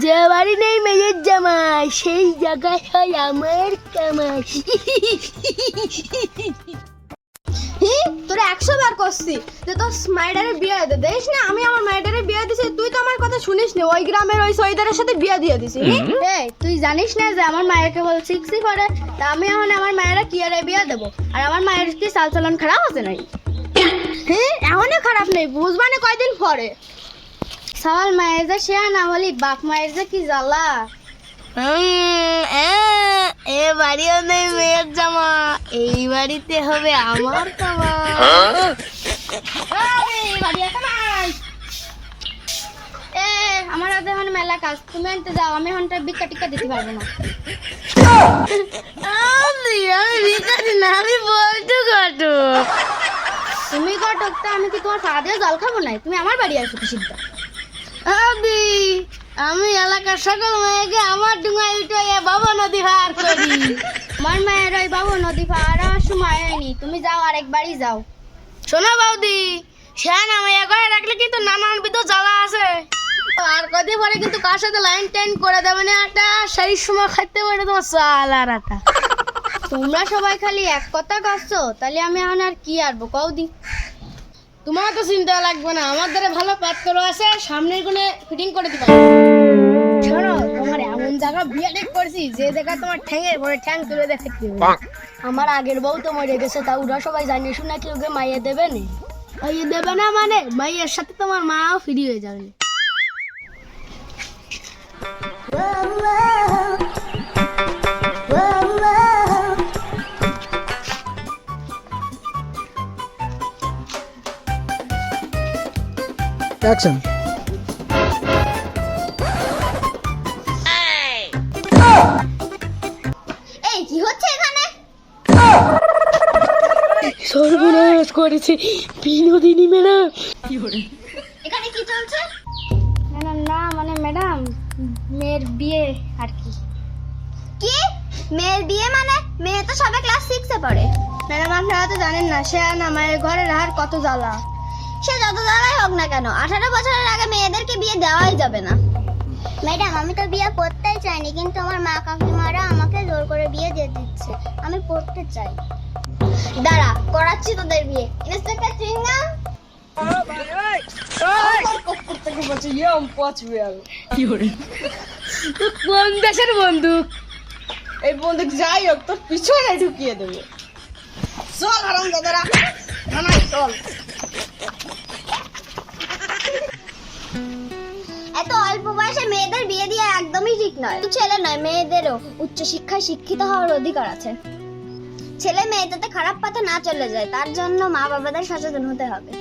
যে বাড়ি নেই মেয়ের জামাই সেই জায়গায় হয় আমার কামাই। তোরা 100 বার করছি যে তোর মাইডারে বিয়ে দিতে দেশ না। আমি আমার মাইডারে বিয়ে দিছি, তুই তো আমার কথা শুনিস না। ওই গ্রামের ওই সৈদারের সাথে বিয়ে দিয়ে দিছি। এই তুই জানিস না যে আমার মায়ের কেবল 6 করে, তা আমি এখন আমার মায়েরা কি আরে বিয়ে দেবো? আর আমার মায়ের কি চালচলন খারাপ আছে নাই? এখনই খারাপ নেই, বুঝবানে কয়দিন পরে। সওয়াল মায়ের যে সে না বলি বাপ মায়ের যে কি জ্বালা। এ বাড়িও নেই মেয়ের জামা, এই বাড়িতে হবে আমার কামা। আমার হাতে এখন মেলা কাজ, তুমি আনতে যাও। আমি এখন বিক্কা টিক্কা দিতে পারবো না। আমি ভিখারি না, আমি বলতে কটো। তুমি কটক তা আমি কি তোমার পা দিয়ে জল খাবো নাই? তুমি আমার বাড়ি আসো কি সিদ্ধা। আমি এলাকার সকল মেয়েকে আমার ডুঙায় উঠে বাবা নদী পার করি। আমার মায়ের ওই বাবু নদী পার আমার সময় হয়নি, তুমি যাও আরেকবারই যাও। শোনো বৌদি, সে না মেয়ে করে রাখলে কিন্তু নানান বিধ জ্বালা আছে। আর কদিন পরে কিন্তু কার সাথে লাইন টাইন করে দেবে না, একটা সেই সময় খাইতে পারে তোমার চাল আর আটা। তোমরা সবাই খালি এক কথা কাটছো, তাহলে আমি এখন আর কি আরবো কৌদি। তোমার তো চিন্তা লাগবে না, আমার দ্বারা ভালো পাত্র আছে, সামনের গুনে ফিটিং করে দিবা। শোনো, তোমার এমন জায়গা বিয়ে ঠিক করছি যে জায়গা তোমার ঠ্যাঙের পরে ঠ্যাং তুলে দেখতে আমার আগের বউ তো মরে গেছে, তা ওরা সবাই জানে শুনে কি ওকে মাইয়ে দেবে না। মাইয়ে দেবে না মানে মাইয়ের সাথে তোমার মাও ফ্রি হয়ে যাবে। অ্যাকশন। এই কি হচ্ছে এখানে? সর্বনাশ করেছে বিনোদিনী ম্যাডাম। এখানে কি চলছে? না না মানে ম্যাডাম, মেয়ের বিয়ে আর কি। কি মেয়ের বিয়ে মানে? মেয়ে তো সবে ক্লাস 6 এ পড়ে। ম্যাডাম আপনারা তো জানেন না, সে না মায়ের ঘরে রাহার কত জ্বালা। সে যত জ্বালাই হোক না কেন, 18 বছরের আগে মেয়েদেরকে বিয়ে দেওয়াই যাবে না। ম্যাডাম আমি তো বিয়ে করতেই চাইনি, কিন্তু আমার মা কাকিমারা আমাকে জোর করে বিয়ে দিয়ে দিচ্ছে। আমি পড়তে চাই। দাঁড়া, করাচ্ছি তোদের বিয়ে। ইন্সপেক্টর চিংগাম, কোন দেশের বন্দুক? এই বন্দুক যাই হোক তোর পিছনে ঢুকিয়ে দেবো। চল হারাম দাদারা, থানায় চল। এত অল্প বয়সে মেয়েদের বিয়ে দিয়ে একদমই ঠিক নয়। ছেলে নয়, মেয়েদেরও উচ্চ শিক্ষায় শিক্ষিত হওয়ার অধিকার আছে। ছেলে মেয়ে যাতে খারাপ পথে না চলে যায়, তার জন্য মা বাবাদের সচেতন হতে হবে।